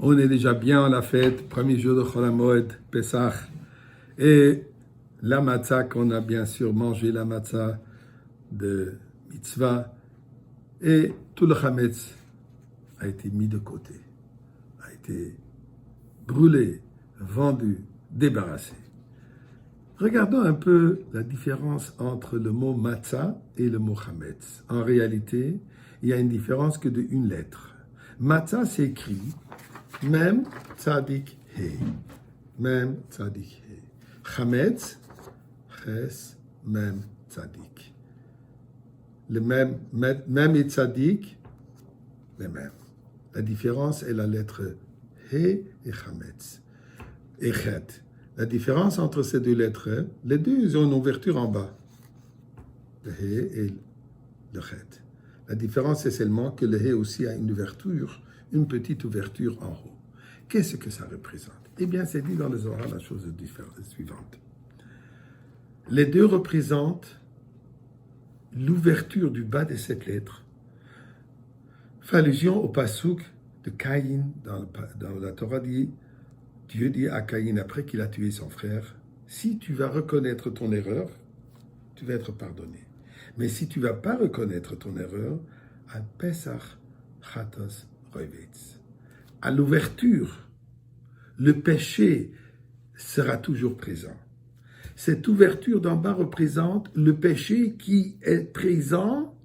On est déjà bien à la fête, premier jour de Chol HaMoed, Pesach. Et la matzah qu'on a bien sûr mangé, la matzah de mitzvah. Et tout le chametz a été mis de côté, a été brûlé, vendu, débarrassé. Regardons un peu la différence entre le mot matzah et le mot chametz. En réalité, il y a une différence que de une lettre. Matzah s'écrit Mem tzadik he. Mem tzadik he. Chametz, ches, mem tzadik. Le même et tzadik, les mêmes. La différence est la lettre he et chametz. Et chet. La différence entre ces deux lettres, les deux ils ont une ouverture en bas. Le he et le chet. La différence est seulement que le he aussi a une ouverture, une petite ouverture en haut. Qu'est-ce que ça représente? Eh bien, c'est dit dans le Zohar la chose suivante. Les deux représentent l'ouverture du bas de cette lettre. Fait allusion au passouk de Caïn dans la Torah dit, Dieu dit à Caïn après qu'il a tué son frère, si tu vas reconnaître ton erreur, tu vas être pardonné. Mais si tu ne vas pas reconnaître ton erreur, al Pesach Chatos Roivetz. À l'ouverture, le péché sera toujours présent. Cette ouverture d'en bas représente le péché qui est présent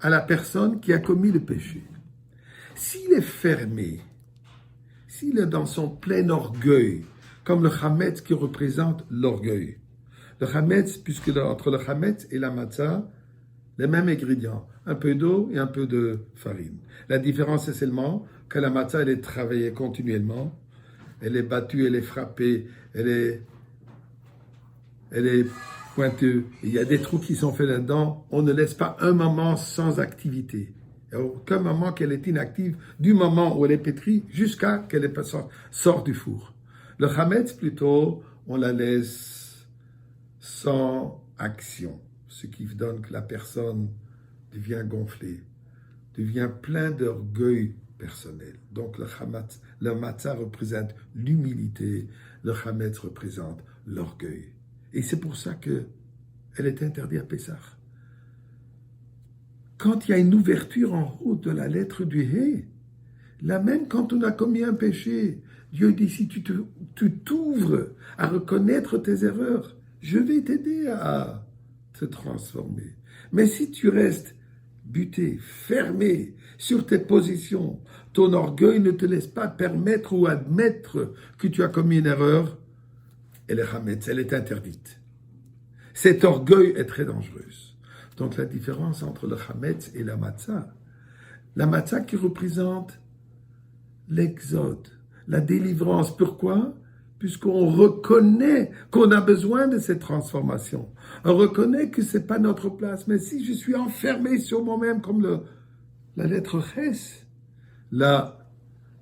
à la personne qui a commis le péché. S'il est fermé, s'il est dans son plein orgueil, comme le chametz qui représente l'orgueil. Le chametz, puisque entre le chametz et la matzah, les mêmes ingrédients, un peu d'eau et un peu de farine. La différence est seulement que la matzah, elle est travaillée continuellement, elle est battue, elle est frappée, elle est pointeuse. Il y a des trous qui sont faits là-dedans. On ne laisse pas un moment sans activité. Il n'y a aucun moment qu'elle est inactive, du moment où elle est pétrie jusqu'à qu'elle sort du four. Le chametz, plutôt, on la laisse sans action, ce qui donne que la personne devient gonflée, devient plein d'orgueil personnel. Donc le matzah représente l'humilité, le chametz représente l'orgueil. Et c'est pour ça qu'elle est interdite à Pessah. Quand il y a une ouverture en haut de la lettre du He, là même quand on a commis un péché, Dieu dit, si tu t'ouvres à reconnaître tes erreurs, je vais t'aider à te transformer. Mais si tu restes buté, fermé sur tes positions, ton orgueil ne te laisse pas permettre ou admettre que tu as commis une erreur, elle est chametz, elle est interdite. Cet orgueil est très dangereux. Donc la différence entre le chametz et la matzah qui représente l'exode, la délivrance. Pourquoi? Puisqu'on reconnaît qu'on a besoin de cette transformation. On reconnaît que ce n'est pas notre place. Mais si je suis enfermé sur moi-même comme la lettre ches, là,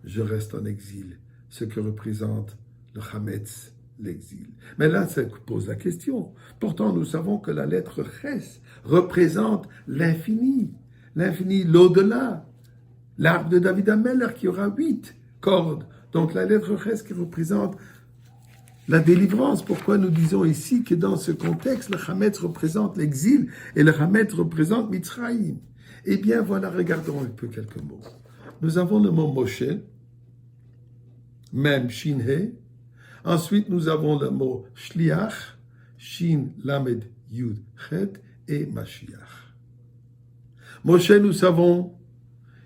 je reste en exil. Ce que représente le chametz, l'exil. Mais là, ça pose la question. Pourtant, nous savons que la lettre ches représente l'infini, l'au-delà. L'arbre de David Ameller qui aura 8 cordes. Donc la lettre ches qui représente la délivrance. Pourquoi nous disons ici que dans ce contexte, le chametz représente l'exil et le chametz représente Mitzrayim? Eh bien, voilà, regardons un peu quelques mots. Nous avons le mot Moshe, même Shin He. Ensuite, nous avons le mot Shliach, Shin Lamed Yud Chet et Mashiach. Moshe, nous savons,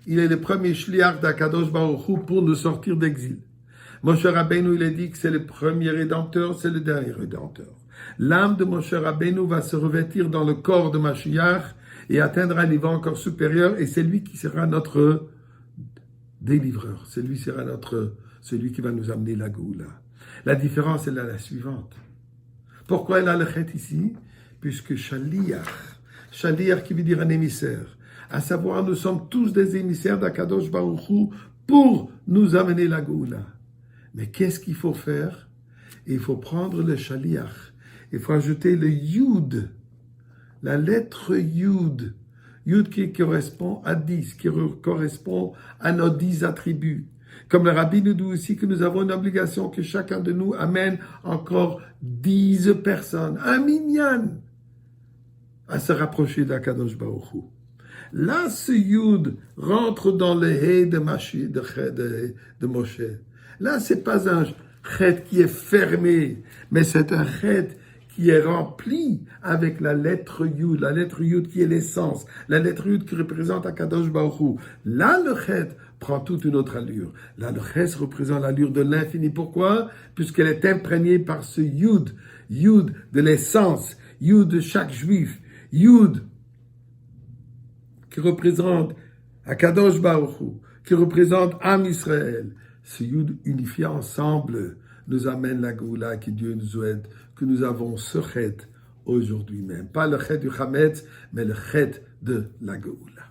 il est le premier Shliach d'Akadosh Baruch Hu pour nous sortir d'exil. Moshe Rabbeinu, il a dit que c'est le premier rédempteur, c'est le dernier rédempteur. L'âme de Moshe Rabbeinu va se revêtir dans le corps de Mashiach et atteindre un niveau encore supérieur, et c'est lui qui sera notre délivreur. Celui qui va nous amener la Goula. La différence est là la suivante. Pourquoi elle a le chet ici? Puisque Shaliach qui veut dire un émissaire, à savoir nous sommes tous des émissaires d'Akadosh Baruch Hu pour nous amener la Goula. Mais qu'est-ce qu'il faut faire? Il faut prendre le Shaliach, il faut ajouter le Yud, la lettre Yud qui correspond à 10, qui correspond à nos 10 attributs. Comme le Rabbi nous dit aussi que nous avons une obligation que chacun de nous amène encore 10 personnes, un minyan, à se rapprocher d'Akadosh Baruch Hu. Là, ce Yud rentre dans le He de Moshe. Là, c'est pas un Chet qui est fermé, mais c'est un Chet qui est rempli avec la lettre Yud qui est l'essence, la lettre Yud qui représente Akadosh Baruch Hu. Là, le Chet prend toute une autre allure. Là, le Chet représente l'allure de l'infini. Pourquoi? Puisqu'elle est imprégnée par ce Yud de l'essence, Yud de chaque juif, Yud qui représente Akadosh Baruch Hu, qui représente Am Israël. Ce Yud unifié ensemble nous amène la Géoula que Dieu nous aide, que nous avons ce Chet aujourd'hui même. Pas le Chet du Hametz, mais le Chet de la Géoula.